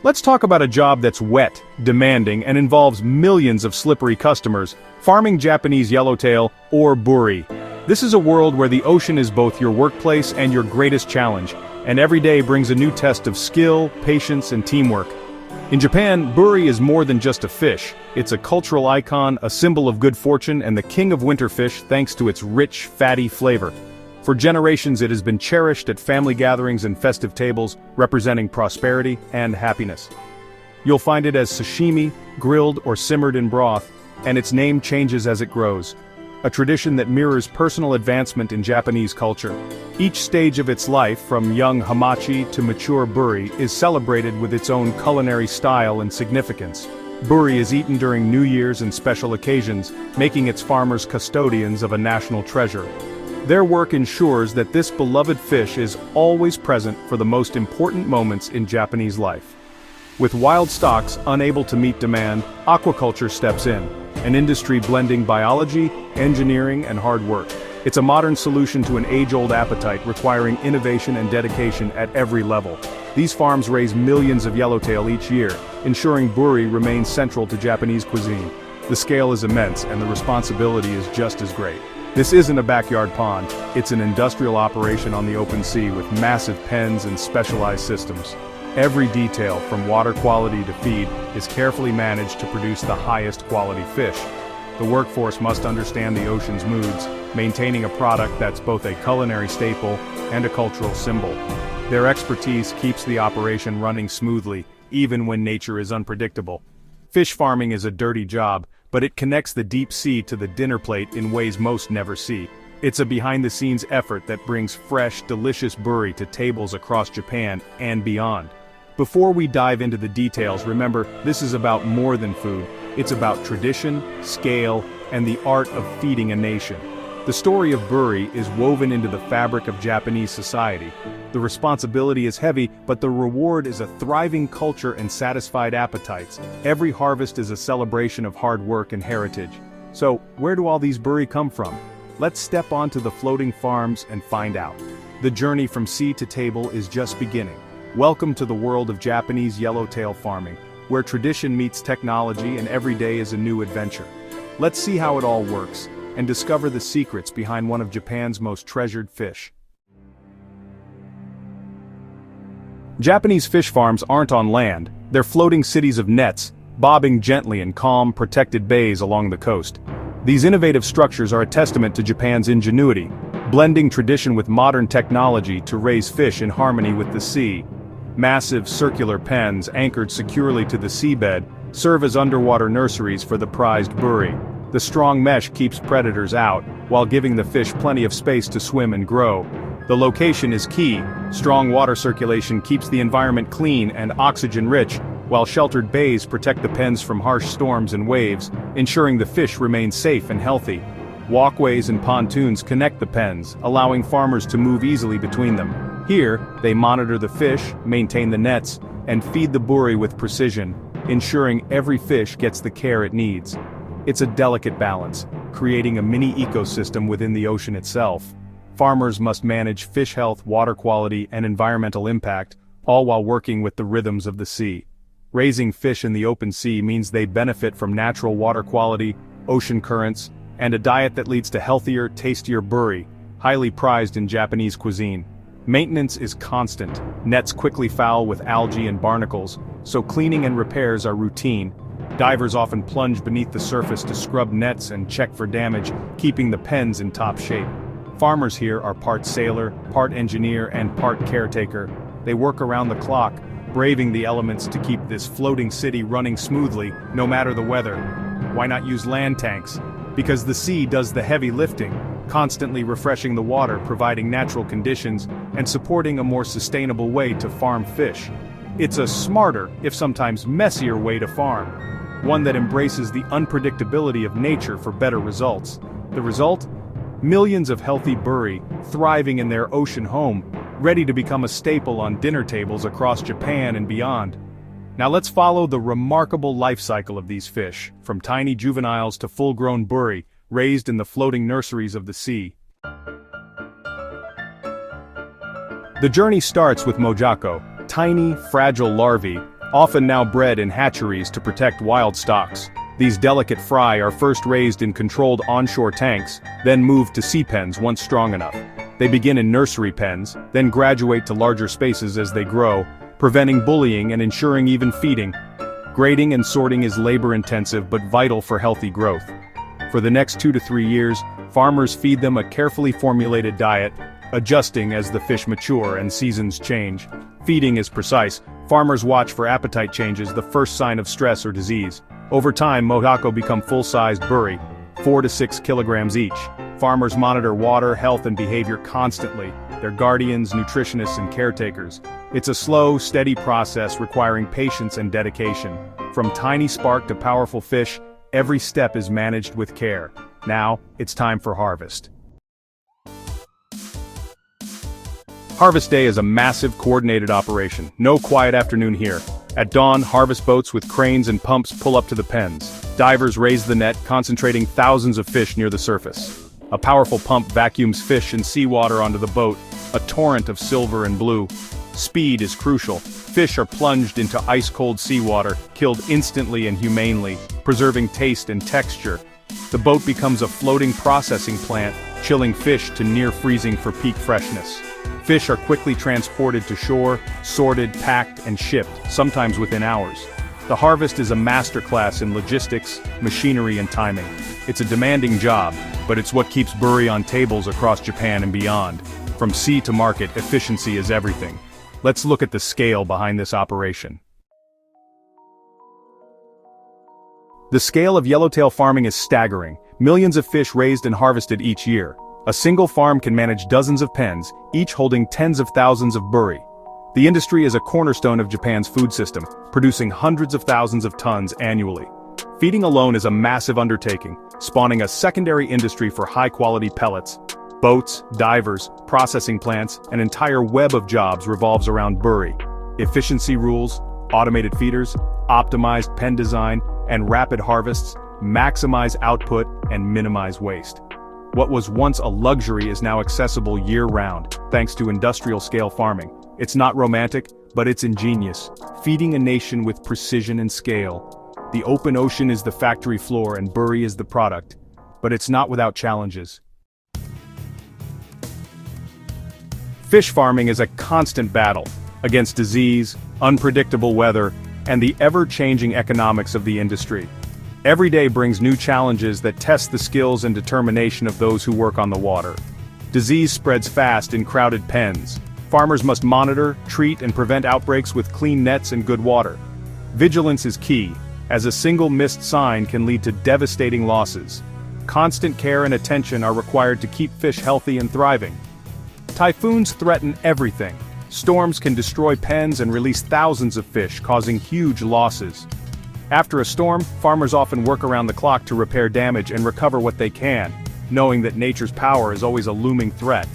Let's talk about a job that's wet, demanding, and involves millions of slippery customers, farming Japanese yellowtail, or buri. This is a world where the ocean is both your workplace and your greatest challenge, and every day brings a new test of skill, patience, and teamwork. In Japan, buri is more than just a fish. It's a cultural icon, a symbol of good fortune, and the king of winter fish thanks to its rich, fatty flavor. For generations it has been cherished at family gatherings and festive tables, representing prosperity and happiness. You'll find it as sashimi, grilled or simmered in broth, and its name changes as it grows. A tradition that mirrors personal advancement in Japanese culture. Each stage of its life, from young hamachi to mature buri, is celebrated with its own culinary style and significance. Buri is eaten during New Year's and special occasions, making its farmers custodians of a national treasure. Their work ensures that this beloved fish is always present for the most important moments in Japanese life. With wild stocks unable to meet demand, aquaculture steps in, an industry blending biology, engineering, and hard work. It's a modern solution to an age-old appetite requiring innovation and dedication at every level. These farms raise millions of yellowtail each year, ensuring buri remains central to Japanese cuisine. The scale is immense and the responsibility is just as great. This isn't a backyard pond, it's an industrial operation on the open sea with massive pens and specialized systems. Every detail, from water quality to feed, is carefully managed to produce the highest quality fish. The workforce must understand the ocean's moods, maintaining a product that's both a culinary staple and a cultural symbol. Their expertise keeps the operation running smoothly, even when nature is unpredictable. Fish farming is a dirty job, but it connects the deep sea to the dinner plate in ways most never see. It's a behind-the-scenes effort that brings fresh, delicious buri to tables across Japan and beyond. Before we dive into the details, remember, this is about more than food. It's about tradition, scale, and the art of feeding a nation. The story of buri is woven into the fabric of Japanese society. The responsibility is heavy, but the reward is a thriving culture and satisfied appetites. Every harvest is a celebration of hard work and heritage. So, where do all these buri come from? Let's step onto the floating farms and find out. The journey from sea to table is just beginning. Welcome to the world of Japanese yellowtail farming, where tradition meets technology and every day is a new adventure. Let's see how it all works, and discover the secrets behind one of Japan's most treasured fish. Japanese fish farms aren't on land, they're floating cities of nets, bobbing gently in calm, protected bays along the coast. These innovative structures are a testament to Japan's ingenuity, blending tradition with modern technology to raise fish in harmony with the sea. Massive circular pens anchored securely to the seabed serve as underwater nurseries for the prized buri. The strong mesh keeps predators out, while giving the fish plenty of space to swim and grow. The location is key. Strong water circulation keeps the environment clean and oxygen-rich, while sheltered bays protect the pens from harsh storms and waves, ensuring the fish remain safe and healthy. Walkways and pontoons connect the pens, allowing farmers to move easily between them. Here, they monitor the fish, maintain the nets, and feed the buri with precision, ensuring every fish gets the care it needs. It's a delicate balance, creating a mini ecosystem within the ocean itself. Farmers must manage fish health, water quality, and environmental impact, all while working with the rhythms of the sea. Raising fish in the open sea means they benefit from natural water quality, ocean currents, and a diet that leads to healthier, tastier buri, highly prized in Japanese cuisine. Maintenance is constant. Nets quickly foul with algae and barnacles, so cleaning and repairs are routine. Divers often plunge beneath the surface to scrub nets and check for damage, keeping the pens in top shape. Farmers here are part sailor, part engineer, and part caretaker. They work around the clock, braving the elements to keep this floating city running smoothly, no matter the weather. Why not use land tanks? Because the sea does the heavy lifting, constantly refreshing the water, providing natural conditions, and supporting a more sustainable way to farm fish. It's a smarter, if sometimes messier way to farm. One that embraces the unpredictability of nature for better results. The result? Millions of healthy buri, thriving in their ocean home, ready to become a staple on dinner tables across Japan and beyond. Now let's follow the remarkable life cycle of these fish, from tiny juveniles to full-grown buri, raised in the floating nurseries of the sea. The journey starts with mojako, tiny, fragile larvae, often now bred in hatcheries to protect wild stocks. These delicate fry are first raised in controlled onshore tanks, then moved to sea pens once strong enough. They begin in nursery pens, then graduate to larger spaces as they grow, preventing bullying and ensuring even feeding. Grading and sorting is labor-intensive but vital for healthy growth. For the next 2 to 3 years, farmers feed them a carefully formulated diet, adjusting as the fish mature and seasons change. Feeding is precise. Farmers watch for appetite changes, the first sign of stress or disease. Over time, Mohako become full-sized Buri, 4 to 6 kilograms each. Farmers monitor water, health and behavior constantly. They're guardians, nutritionists and caretakers. It's a slow, steady process requiring patience and dedication. From tiny spark to powerful fish, every step is managed with care. Now, it's time for harvest. Harvest Day is a massive, coordinated operation. No quiet afternoon here. At dawn, harvest boats with cranes and pumps pull up to the pens. Divers raise the net, concentrating thousands of fish near the surface. A powerful pump vacuums fish and seawater onto the boat, a torrent of silver and blue. Speed is crucial. Fish are plunged into ice-cold seawater, killed instantly and humanely, preserving taste and texture. The boat becomes a floating processing plant, chilling fish to near freezing for peak freshness. Fish are quickly transported to shore, sorted, packed, and shipped, sometimes within hours. The harvest is a masterclass in logistics, machinery, and timing. It's a demanding job, but it's what keeps Buri on tables across Japan and beyond. From sea to market, efficiency is everything. Let's look at the scale behind this operation. The scale of yellowtail farming is staggering. Millions of fish raised and harvested each year. A single farm can manage dozens of pens, each holding tens of thousands of Buri. The industry is a cornerstone of Japan's food system, producing hundreds of thousands of tons annually. Feeding alone is a massive undertaking, spawning a secondary industry for high-quality pellets. Boats, divers, processing plants, an entire web of jobs revolves around Buri. Efficiency rules, automated feeders, optimized pen design, and rapid harvests maximize output and minimize waste. What was once a luxury is now accessible year-round, thanks to industrial-scale farming. It's not romantic, but it's ingenious, feeding a nation with precision and scale. The open ocean is the factory floor and Buri is the product, but it's not without challenges. Fish farming is a constant battle against disease, unpredictable weather, and the ever-changing economics of the industry. Every day brings new challenges that test the skills and determination of those who work on the water. Disease spreads fast in crowded pens. Farmers must monitor, treat, and prevent outbreaks with clean nets and good water. Vigilance is key, as a single missed sign can lead to devastating losses. Constant care and attention are required to keep fish healthy and thriving. Typhoons threaten everything. Storms can destroy pens and release thousands of fish, causing huge losses. After a storm, farmers often work around the clock to repair damage and recover what they can, knowing that nature's power is always a looming threat.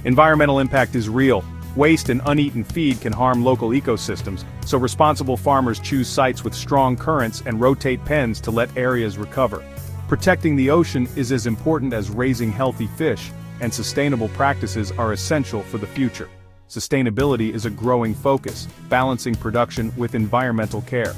Environmental impact is real. Waste and uneaten feed can harm local ecosystems, so responsible farmers choose sites with strong currents and rotate pens to let areas recover. Protecting the ocean is as important as raising healthy fish, and sustainable practices are essential for the future. Sustainability is a growing focus, balancing production with environmental care.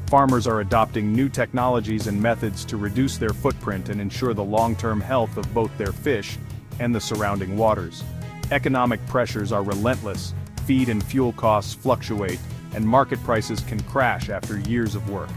Farmers are adopting new technologies and methods to reduce their footprint and ensure the long-term health of both their fish and the surrounding waters. Economic pressures are relentless, feed and fuel costs fluctuate, and market prices can crash after years of work.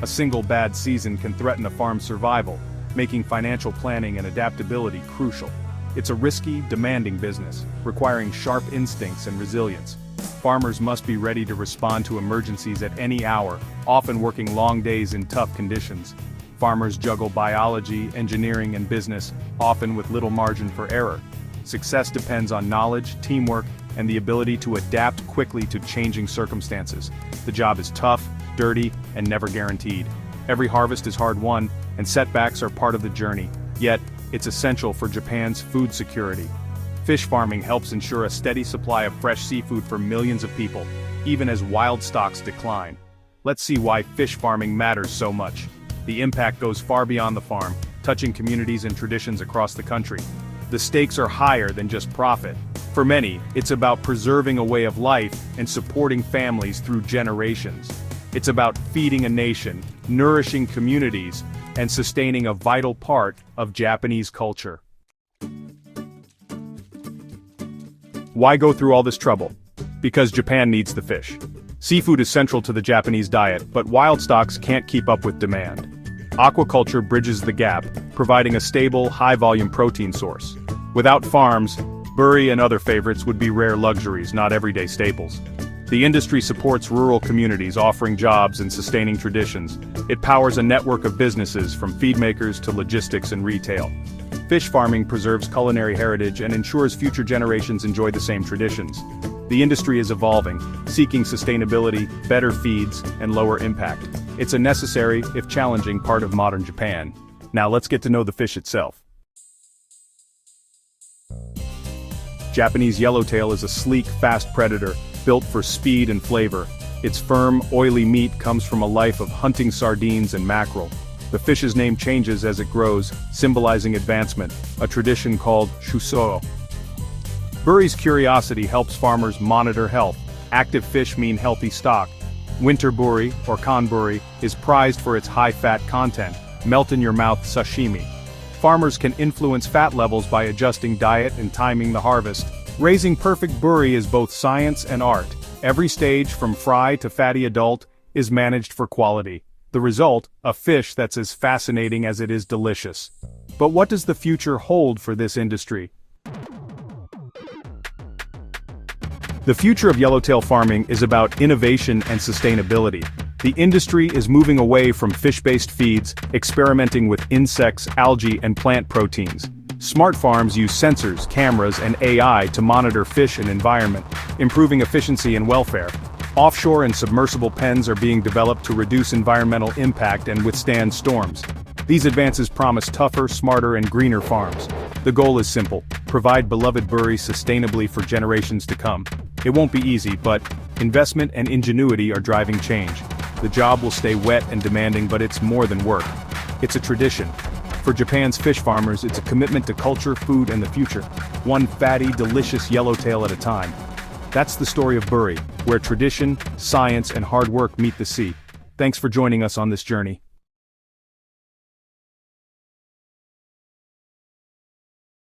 A single bad season can threaten a farm's survival, making financial planning and adaptability crucial. It's a risky, demanding business, requiring sharp instincts and resilience. Farmers must be ready to respond to emergencies at any hour, often working long days in tough conditions. Farmers juggle biology, engineering, and business, often with little margin for error. Success depends on knowledge, teamwork, and the ability to adapt quickly to changing circumstances. The job is tough, dirty, and never guaranteed. Every harvest is hard-won, and setbacks are part of the journey. Yet, it's essential for Japan's food security. Fish farming helps ensure a steady supply of fresh seafood for millions of people, even as wild stocks decline. Let's see why fish farming matters so much. The impact goes far beyond the farm, touching communities and traditions across the country. The stakes are higher than just profit. For many, it's about preserving a way of life and supporting families through generations. It's about feeding a nation, nourishing communities, and sustaining a vital part of Japanese culture. Why go through all this trouble? Because Japan needs the fish. Seafood is central to the Japanese diet, but wild stocks can't keep up with demand. Aquaculture bridges the gap, providing a stable, high-volume protein source. Without farms, Buri and other favorites would be rare luxuries, not everyday staples. The industry supports rural communities, offering jobs and sustaining traditions. It powers a network of businesses, from feed makers to logistics and retail. Fish farming preserves culinary heritage and ensures future generations enjoy the same traditions. The industry is evolving, seeking sustainability, better feeds, and lower impact. It's a necessary, if challenging, part of modern Japan. Now let's get to know the fish itself. Japanese yellowtail is a sleek, fast predator, built for speed and flavor. Its firm, oily meat comes from a life of hunting sardines and mackerel. The fish's name changes as it grows, symbolizing advancement, a tradition called shuso. Buri's curiosity helps farmers monitor health. Active fish mean healthy stock. Winter buri, or kanburi, is prized for its high-fat content, melt-in-your-mouth sashimi. Farmers can influence fat levels by adjusting diet and timing the harvest. Raising perfect buri is both science and art. Every stage, from fry to fatty adult, is managed for quality. The result, a fish that's as fascinating as it is delicious. But what does the future hold for this industry? The future of yellowtail farming is about innovation and sustainability. The industry is moving away from fish-based feeds, experimenting with insects, algae, and plant proteins. Smart farms use sensors, cameras, and AI to monitor fish and environment, improving efficiency and welfare. Offshore and submersible pens are being developed to reduce environmental impact and withstand storms. These advances promise tougher, smarter, and greener farms. The goal is simple: provide beloved buri sustainably for generations to come. It won't be easy, but investment and ingenuity are driving change. The job will stay wet and demanding, but it's more than work. It's a tradition. For Japan's fish farmers, it's a commitment to culture, food, and the future. One fatty, delicious yellowtail at a time. That's the story of Buri, where tradition, science, and hard work meet the sea. Thanks for joining us on this journey.